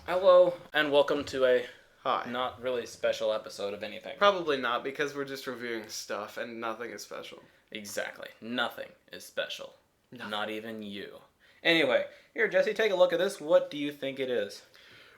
Hello, and welcome to a Hi. not really special episode of anything. Probably not, because we're just reviewing stuff and nothing is special. Exactly. Nothing is special. Nothing. Not even you. Anyway, here, Jesse, take a look at this. What do you think it is?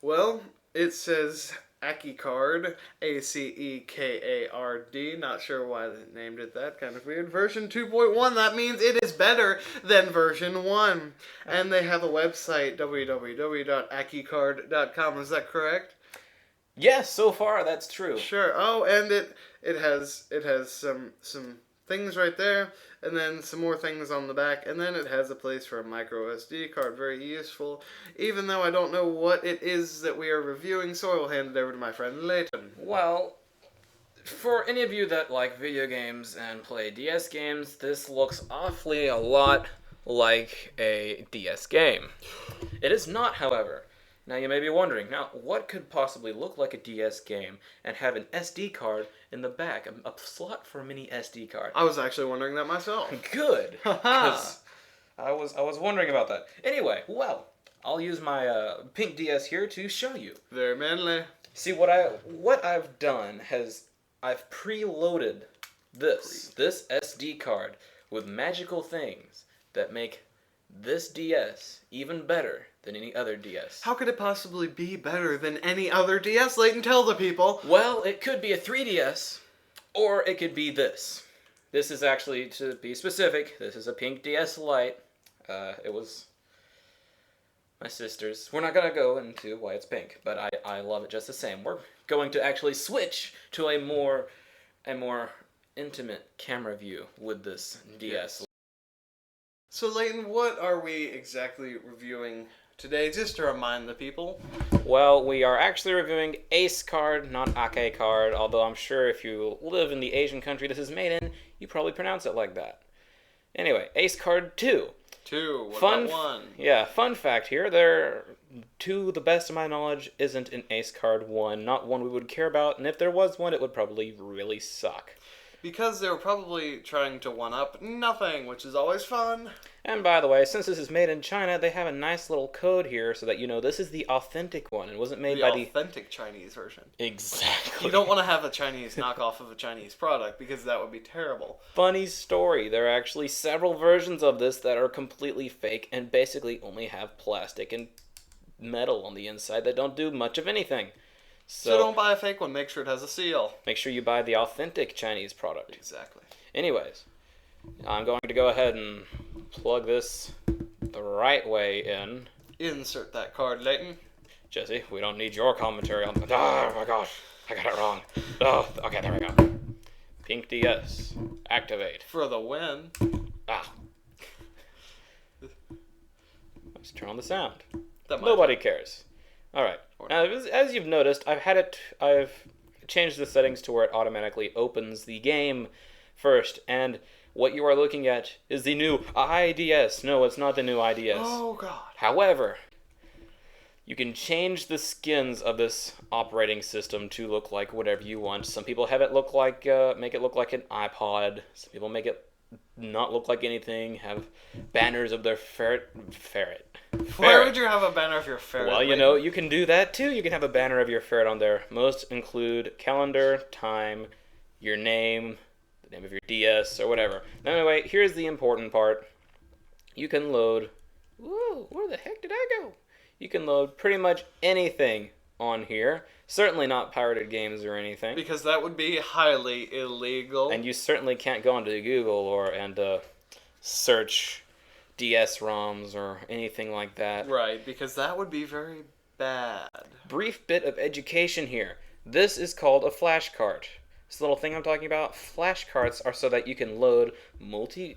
Well, it says Acekard, Acekard. Not sure why they named it that. Kind of weird. Version 2.1. That means it is better than version 1. And they have a website, www.acekard.com. Is that correct? Yes, so far that's true. Sure. Oh, and it has some things right there, and then some more things on the back, and then it has a place for a micro SD card. Very useful. Even though I don't know what it is that we are reviewing, so I will hand it over to my friend Leighton. Well, for any of you that like video games and play DS games, this looks awfully a lot like a DS game. It is not, however. Now you may be wondering, now what could possibly look like a DS game and have an SD card in the back, a slot for a mini SD card? I was actually wondering that myself. Good, because I was wondering about that. Anyway, well, I'll use my pink DS here to show you. Very manly. See, what I've done has I've preloaded this SD card with magical things that make this DS even better than any other DS. How could it possibly be better than any other DS, Leighton? Tell the people. Well, it could be a 3DS, or it could be this. This is actually, to be specific, this is a pink DS Lite. It was my sister's. We're not going to go into why it's pink, but I love it just the same. We're going to actually switch to a more intimate camera view with this DS. So, Leighton, what are we exactly reviewing today, just to remind the people? Well, we are actually reviewing Acekard, not Acekard, although I'm sure if you live in the Asian country this is made in, you probably pronounce it like that. Anyway, Acekard 2. 2. What about 1? Yeah, fun fact here, there, to the best of my knowledge, isn't an Acekard 1, not one we would care about, and if there was one, it would probably really suck. Because they were probably trying to one-up nothing, which is always fun. And by the way, since this is made in China, they have a nice little code here so that you know this is the authentic one. It wasn't made by the authentic Chinese version. Exactly. You don't want to have a Chinese knockoff of a Chinese product because that would be terrible. Funny story. There are actually several versions of this that are completely fake and basically only have plastic and metal on the inside that don't do much of anything. So don't buy a fake one. Make sure it has a seal. Make sure you buy the authentic Chinese product. Exactly. Anyways, I'm going to go ahead and plug this the right way in. Insert that card, Leighton. Jesse, we don't need your commentary on... Oh my gosh, I got it wrong. Oh, okay, there we go. Pink DS. Activate. For the win. Ah. Let's turn on the sound. Nobody cares. Alright. Now, as you've noticed, I've changed the settings to where it automatically opens the game first, and what you are looking at is the new IDS. No, it's not the new IDS. Oh, God. However, you can change the skins of this operating system to look like whatever you want. Some people have it look like, make it look like an iPod. Some people make it not look like anything, have banners of their ferret. Why would you have a banner of your ferret? Well, you know, you can do that too. You can have a banner of your ferret on there. Most include calendar, time, your name, the name of your DS, or whatever. Anyway, here's the important part. You can load... Whoa, where the heck did I go? You can load pretty much anything on here. Certainly not pirated games or anything. Because that would be highly illegal. And you certainly can't go onto Google and search DS-ROMs or anything like that. Right, because that would be very bad. Brief bit of education here. This is called a flashcard. This little thing I'm talking about, flashcards are so that you can load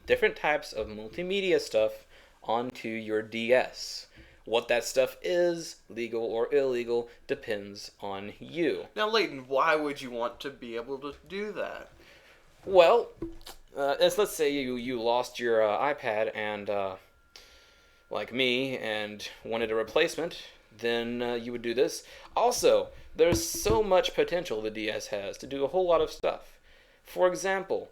different types of multimedia stuff onto your DS. What that stuff is, legal or illegal, depends on you. Now, Leighton, why would you want to be able to do that? Well, let's say you lost your iPad and, like me, and wanted a replacement, then you would do this. Also, there's so much potential the DS has to do a whole lot of stuff. For example,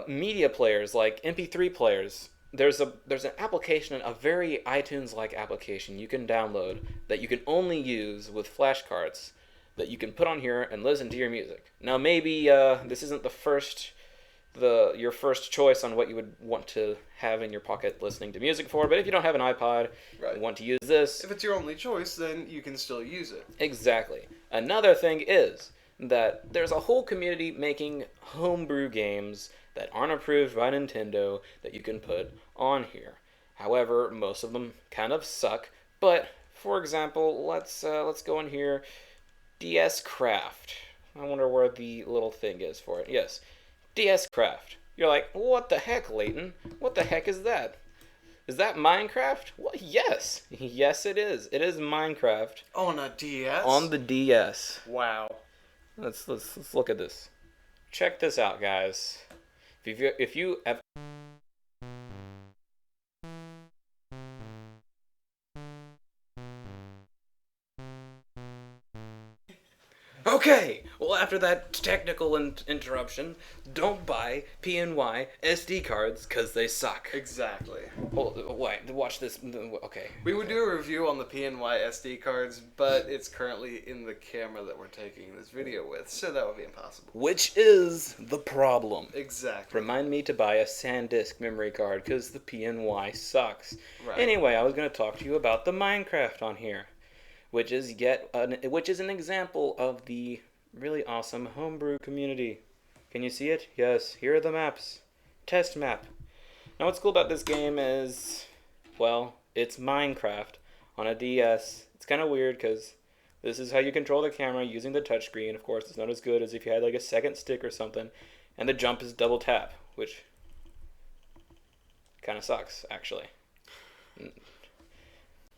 media players like MP3 players, there's an application, a very iTunes-like application you can download that you can only use with flashcards that you can put on here and listen to your music. Now maybe this isn't your first choice on what you would want to have in your pocket listening to music for, but if you don't have an iPod and want to use this... If it's your only choice, then you can still use it. Exactly. Another thing is that there's a whole community making homebrew games that aren't approved by Nintendo that you can put on here. However, most of them kind of suck, but for example, let's go in here, DS Craft. I wonder where the little thing is for it. Yes, DS Craft. You're like, what the heck, Leighton? What the heck is that? Is that Minecraft? What? Yes. Yes, it is. It is Minecraft. On a DS? On the DS. Wow. Let's look at this. Check this out, guys. If you have... Okay, well after that technical interruption, don't buy PNY SD cards because they suck. Exactly. Well, wait, watch this. Okay. We would do a review on the PNY SD cards, but it's currently in the camera that we're taking this video with, so that would be impossible. Which is the problem. Exactly. Remind me to buy a SanDisk memory card because the PNY sucks. Right. Anyway, I was going to talk to you about the Minecraft on here, which is an example of the really awesome homebrew community. Can you see it? Yes, here are the maps. Test map. Now what's cool about this game is, well, it's Minecraft on a DS. It's kind of weird because this is how you control the camera using the touchscreen. Of course, it's not as good as if you had like a second stick or something. And the jump is double tap, which kind of sucks, actually.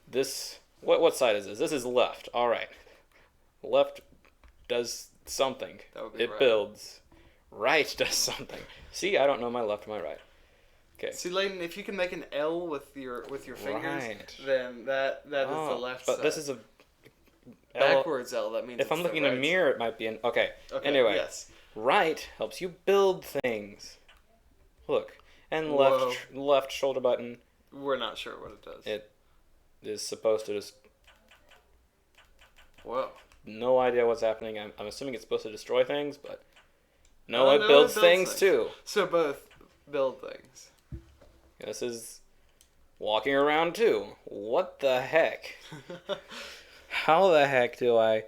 This... What side is this? This is left. All right. Left does something. That would be it right. Builds. Right does something. See, I don't know my left or my right. Okay. See, Layden, if you can make an L with your fingers, Right. then that is the left side. But this is a backwards L. That means if it's I'm looking the in a right mirror, it might be an... Okay. side. Okay. Anyway. Yes. Right helps you build things. Look. And Whoa. left shoulder button. We're not sure what it does. It is supposed to just... Whoa. No idea what's happening. I'm assuming it's supposed to destroy things, but... No, Oh, it no, builds it builds things things. too. So both build things. This is walking around too. What the heck? How the heck do I...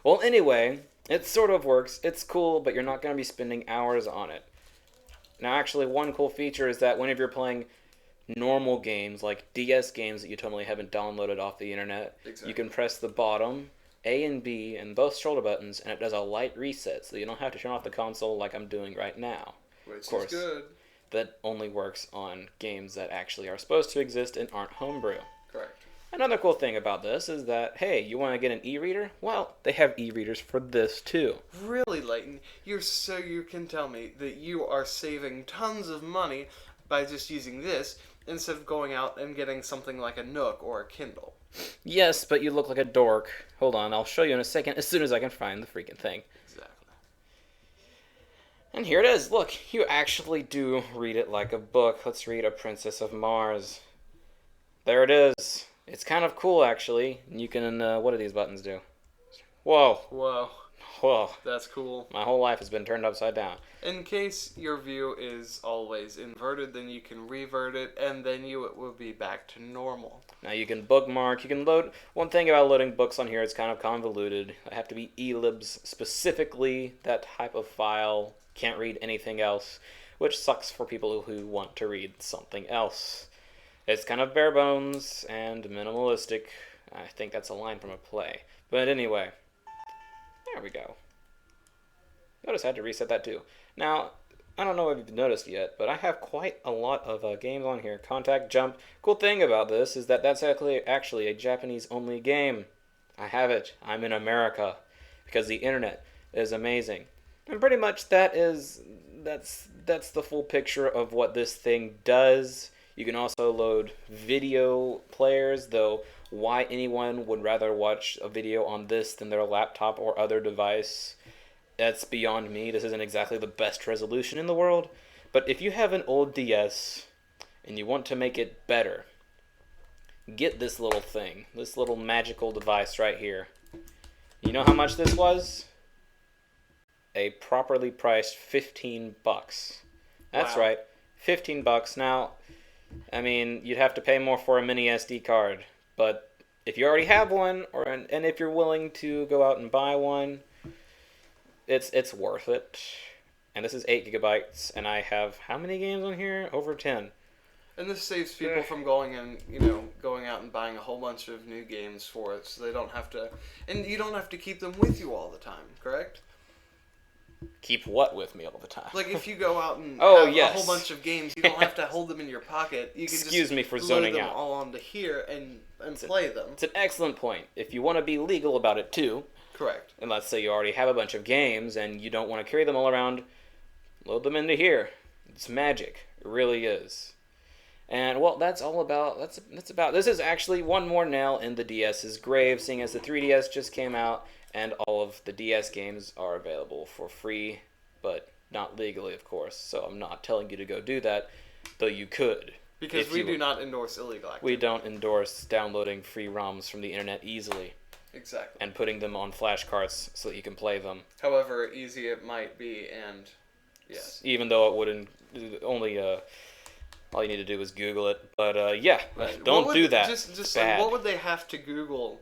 Well, anyway, it sort of works. It's cool, but you're not going to be spending hours on it. Now, actually, one cool feature is that whenever you're playing normal games, like DS games that you totally haven't downloaded off the internet, Exactly. you can press the bottom, A and B, and both shoulder buttons, and it does a light reset, so you don't have to turn off the console like I'm doing right now. Which course. is good. That only works on games that actually are supposed to exist and aren't homebrew. Correct. Another cool thing about this is that, hey, you want to get an e-reader? Well, they have e-readers for this too. Really, Leighton, you can tell me that you are saving tons of money by just using this instead of going out and getting something like a Nook or a Kindle. Yes, but you look like a dork. Hold on, I'll show you in a second as soon as I can find the freaking thing. Exactly. And here it is. Look, you actually do read it like a book. Let's read A Princess of Mars. There it is. It's kind of cool, actually. You can, what do these buttons do? Whoa. Whoa. Whoa. That's cool. My whole life has been turned upside down. In case your view is always inverted, then you can revert it, and then it will be back to normal. Now you can bookmark, you can load... One thing about loading books on here is kind of convoluted. I have to be elibs specifically, that type of file. Can't read anything else, which sucks for people who want to read something else. It's kind of bare bones and minimalistic. I think that's a line from a play. But anyway, there we go. Notice I had to reset that too. Now, I don't know if you've noticed yet, but I have quite a lot of games on here. Contact Jump. Cool thing about this is that that's actually a Japanese-only game. I have it. I'm in America because the internet is amazing. And pretty much that's the full picture of what this thing does. You can also load video players, though why anyone would rather watch a video on this than their laptop or other device, that's beyond me. This isn't exactly the best resolution in the world. But if you have an old DS and you want to make it better, get this little thing, this little magical device right here. You know how much this was? A properly priced $15. That's Wow. right, $15. Now, I mean, you'd have to pay more for a mini SD card, but if you already have one, and if you're willing to go out and buy one, it's worth it. And this is 8 gigabytes, and I have how many games on here? Over 10. And this saves people from going out and buying a whole bunch of new games for it, so they don't have to, and you don't have to keep them with you all the time, correct? Keep what with me all the time? Like if you go out and Oh, have yes. a whole bunch of games, you don't have to hold them in your pocket. You can Excuse just me for load zoning them out. all onto here and play them. It's an excellent point. If you want to be legal about it too, Correct. and let's say you already have a bunch of games and you don't want to carry them all around, load them into here. It's magic. It really is. And well, that's all about. That's about. This is actually one more nail in the DS's grave, seeing as the 3DS just came out and all of the DS games are available for free, but not legally, of course. So I'm not telling you to go do that, though you could. Because if we you do not endorse illegal activity. We don't endorse downloading free ROMs from the internet easily Exactly. and putting them on flashcards so that you can play them. However easy it might be, and yes. Even though it wouldn't only all you need to do is Google it. But yeah, Right. don't do that. Just It's like, bad. what would they have to Google?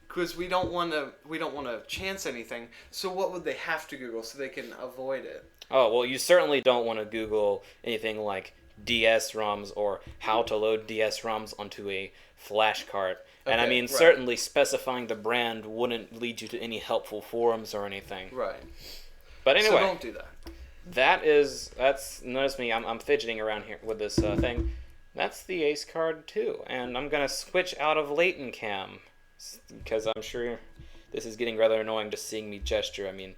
Because we don't want to chance anything. So what would they have to Google so they can avoid it? Oh, well, you certainly don't want to Google anything like DS ROMs or how to load DS ROMs onto a flash card. And I Okay, mean, right. certainly specifying the brand wouldn't lead you to any helpful forums or anything. Right. But anyway, So don't do that. that's notice me, I'm fidgeting around here with this thing. That's the Acekard too, and I'm gonna switch out of Leighton Cam because I'm sure this is getting rather annoying just seeing me gesture. I mean,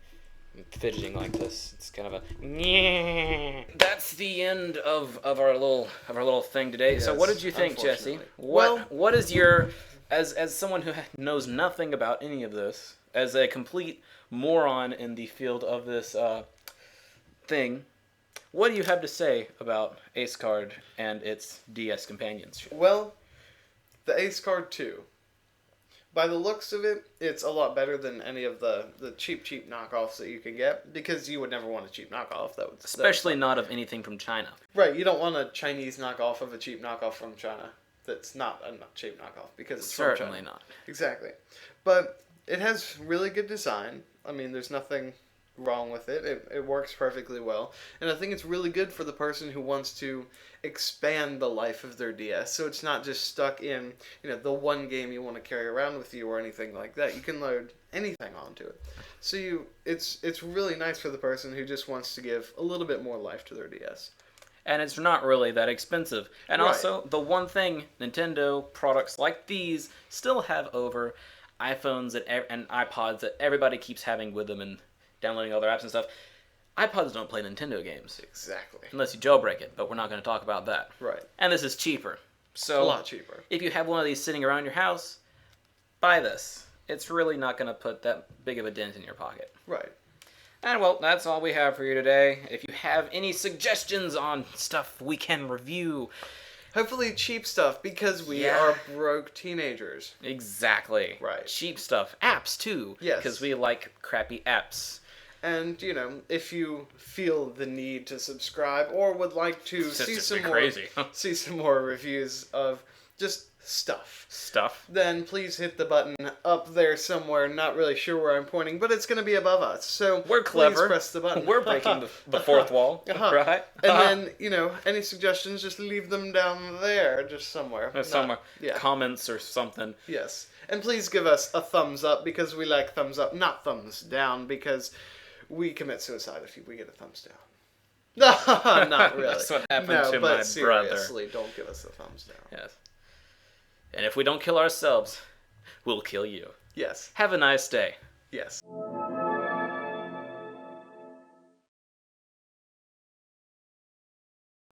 I'm fidgeting like this. It's kind of a. That's the end of our little thing today. So Yes, what did you think, Jesse? unfortunately. Well- What is your as someone who knows nothing about any of this, as a complete moron in the field of this thing, what do you have to say about Acekard and its DS companionship? Well, the Acekard 2. By the looks of it, it's a lot better than any of the cheap knockoffs that you can get, because you would never want a cheap knockoff. Especially not of anything from China. Right, you don't want a Chinese knockoff of a cheap knockoff from China that's not a cheap knockoff, because it's from Certainly China. not. Exactly. But it has really good design. I mean, there's nothing wrong with it. It works perfectly well. And I think it's really good for the person who wants to expand the life of their DS. So it's not just stuck in, the one game you want to carry around with you or anything like that. You can load anything onto it. So it's really nice for the person who just wants to give a little bit more life to their DS. And it's not really that expensive. And Right. also, the one thing Nintendo products like these still have over iPhones and iPods that everybody keeps having with them and downloading all their apps and stuff. iPods don't play Nintendo games. Exactly. Unless you jailbreak it, but we're not going to talk about that. Right. And this is cheaper. So A lot cheaper. if you have one of these sitting around your house, buy this. It's really not going to put that big of a dent in your pocket. Right. And well, that's all we have for you today. If you have any suggestions on stuff we can review, Hopefully cheap stuff, because we Yeah. are broke teenagers. exactly. Right. Cheap stuff. Apps, too. Yes. Because we like crappy apps. And, if you feel the need to subscribe or would like to It's see just some more crazy. see some more reviews of just stuff, Stuff. then please hit the button up there somewhere. Not really sure where I'm pointing, but it's going to be above us. So We're clever. Please press the button. We're breaking the fourth wall. Uh-huh. Right? And then, any suggestions, just leave them down there, just somewhere. Somewhere. Yeah. Comments or something. Yes. And please give us a thumbs up, because we like thumbs up, not thumbs down, because we commit suicide if we get a thumbs down. No, not really. That's what happened to but my seriously, don't give us a thumbs down. Yes. And if we don't kill ourselves, we'll kill you. Yes. Have a nice day. Yes.